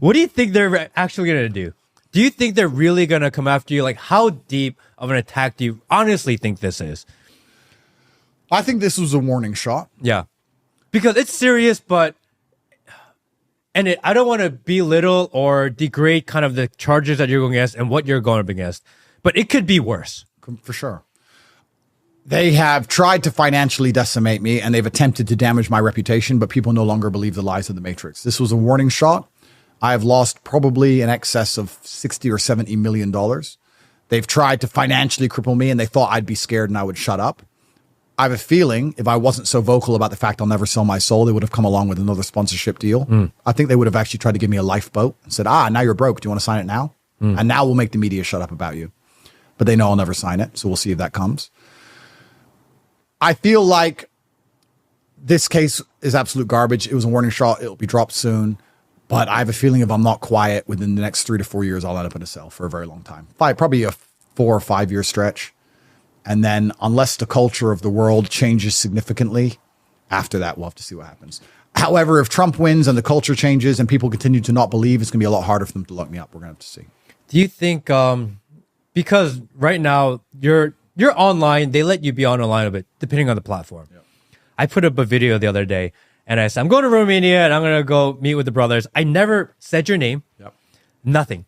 What do you think they're actually going to do? Do you think they're really going to come after you? Like, how deep of an attack do you honestly think this is? I think this was a warning shot. Yeah. Because it's serious, but... And I don't want to belittle or degrade kind of the charges that you're going against and what you're going up against. But it could be worse. For sure. They have tried to financially decimate me, and they've attempted to damage my reputation, but people no longer believe the lies of the Matrix. This was a warning shot. I have lost probably in excess of $60 or $70 million. They've tried to financially cripple me, and they thought I'd be scared and I would shut up. I have a feeling if I wasn't so vocal about the fact I'll never sell my soul, they would have come along with another sponsorship deal. I think they would have actually tried to give me a lifeboat and said, now you're broke. Do you want to sign it now? And now we'll make the media shut up about you. But they know I'll never sign it. So we'll see if that comes. I feel like this case is absolute garbage. It was a warning shot. It'll be dropped soon. But I have a feeling if I'm not quiet within the next 3 to 4 years, I'll end up in a cell for a very long time. Probably a 4 or 5 year stretch. And then unless the culture of the world changes significantly, after that, we'll have to see what happens. However, if Trump wins and the culture changes and people continue to not believe, it's going to be a lot harder for them to lock me up. We're going to have to see. Do you think, because right now you're online, they let you be online a bit, depending on the platform. Yeah. I put up a video the other day and I said, I'm going to Romania and I'm going to go meet with the brothers. I never said your name. Yep. Nothing.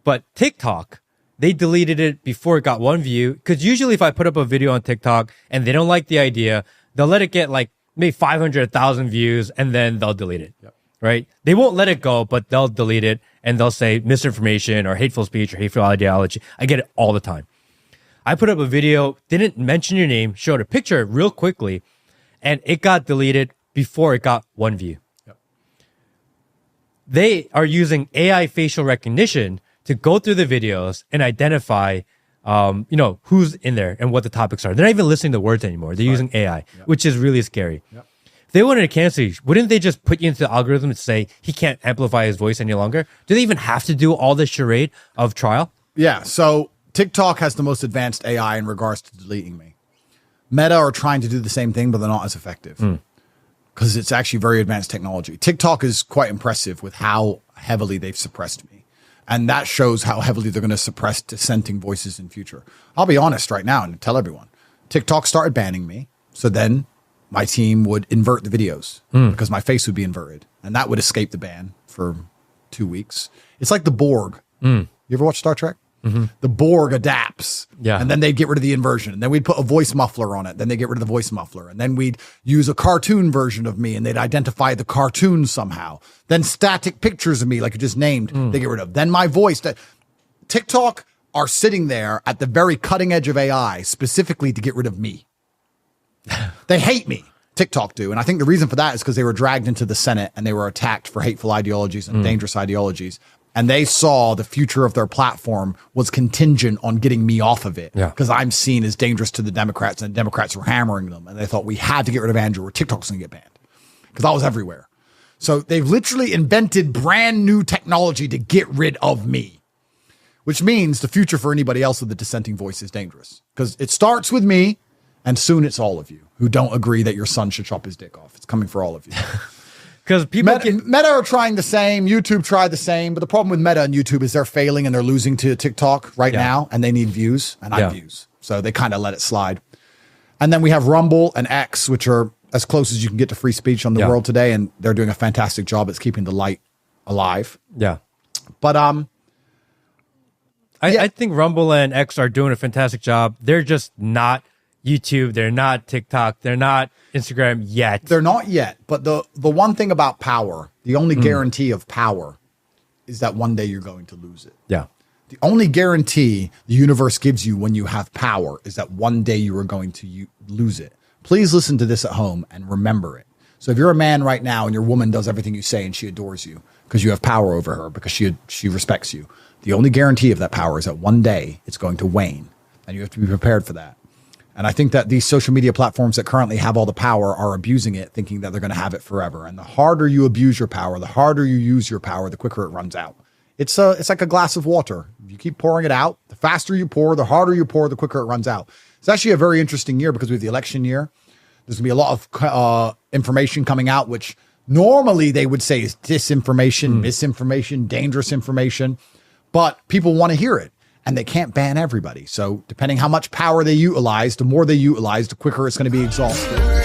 But TikTok, they deleted it before it got 1 view. Because usually if I put up a video on TikTok and they don't like the idea, they'll let it get like maybe 500, 1,000 views and then they'll delete it. Yep. Right? They won't let it go, but they'll delete it and they'll say misinformation or hateful speech or hateful ideology. I get it all the time. I put up a video, didn't mention your name, showed a picture real quickly, and it got deleted before it got 1 view. Yep. They are using AI facial recognition to go through the videos and identify, who's in there and what the topics are. They're not even listening to words anymore. They're using AI, which is really scary. Yep. If they wanted to cancel you, wouldn't they just put you into the algorithm and say he can't amplify his voice any longer? Do they even have to do all this charade of trial? Yeah, so TikTok has the most advanced AI in regards to deleting me. Meta are trying to do the same thing, but they're not as effective because it's actually very advanced technology. TikTok is quite impressive with how heavily they've suppressed me. And that shows how heavily they're going to suppress dissenting voices in future. I'll be honest right now and tell everyone. TikTok started banning me. So then my team would invert the videos because my face would be inverted. And that would escape the ban for 2 weeks. It's like the Borg. You ever watch Star Trek? The Borg adapts. Yeah. And then they'd get rid of the inversion. And then we'd put a voice muffler on it. Then they get rid of the voice muffler. And then we'd use a cartoon version of me and they'd identify the cartoon somehow. Then static pictures of me, like you just named, they get rid of. Then my voice. TikTok are sitting there at the very cutting edge of AI specifically to get rid of me. They hate me. TikTok do. And I think the reason for that is because they were dragged into the Senate and they were attacked for hateful ideologies and dangerous ideologies. And they saw the future of their platform was contingent on getting me off of it because I'm seen as dangerous to the Democrats and the Democrats were hammering them. And they thought we had to get rid of Andrew or TikTok's going to get banned because I was everywhere. So they've literally invented brand new technology to get rid of me, which means the future for anybody else with the dissenting voice is dangerous because it starts with me and soon it's all of you who don't agree that your son should chop his dick off. It's coming for all of you. Because people Meta are trying the same. YouTube tried the same. But the problem with Meta and YouTube is they're failing and they're losing to TikTok right now. And they need views. And I have views. So they kind of let it slide. And then we have Rumble and X, which are as close as you can get to free speech on the world today. And they're doing a fantastic job at keeping the light alive. Yeah. But I think Rumble and X are doing a fantastic job. They're just not YouTube, they're not TikTok, they're not Instagram yet. They're not yet. But the one thing about power, the only guarantee of power is that one day you're going to lose it. Yeah. The only guarantee the universe gives you when you have power is that one day you are going to lose it. Please listen to this at home and remember it. So if you're a man right now and your woman does everything you say and she adores you because you have power over her, because she respects you, the only guarantee of that power is that one day it's going to wane and you have to be prepared for that. And I think that these social media platforms that currently have all the power are abusing it, thinking that they're going to have it forever. And the harder you abuse your power, the harder you use your power, the quicker it runs out. It's like a glass of water. You keep pouring it out. The faster you pour, the harder you pour, the quicker it runs out. It's actually a very interesting year because we have the election year. There's going to be a lot of information coming out, which normally they would say is disinformation, misinformation, dangerous information, but people want to hear it and they can't ban everybody. So depending how much power they utilize, the more they utilize, the quicker it's going to be exhausted.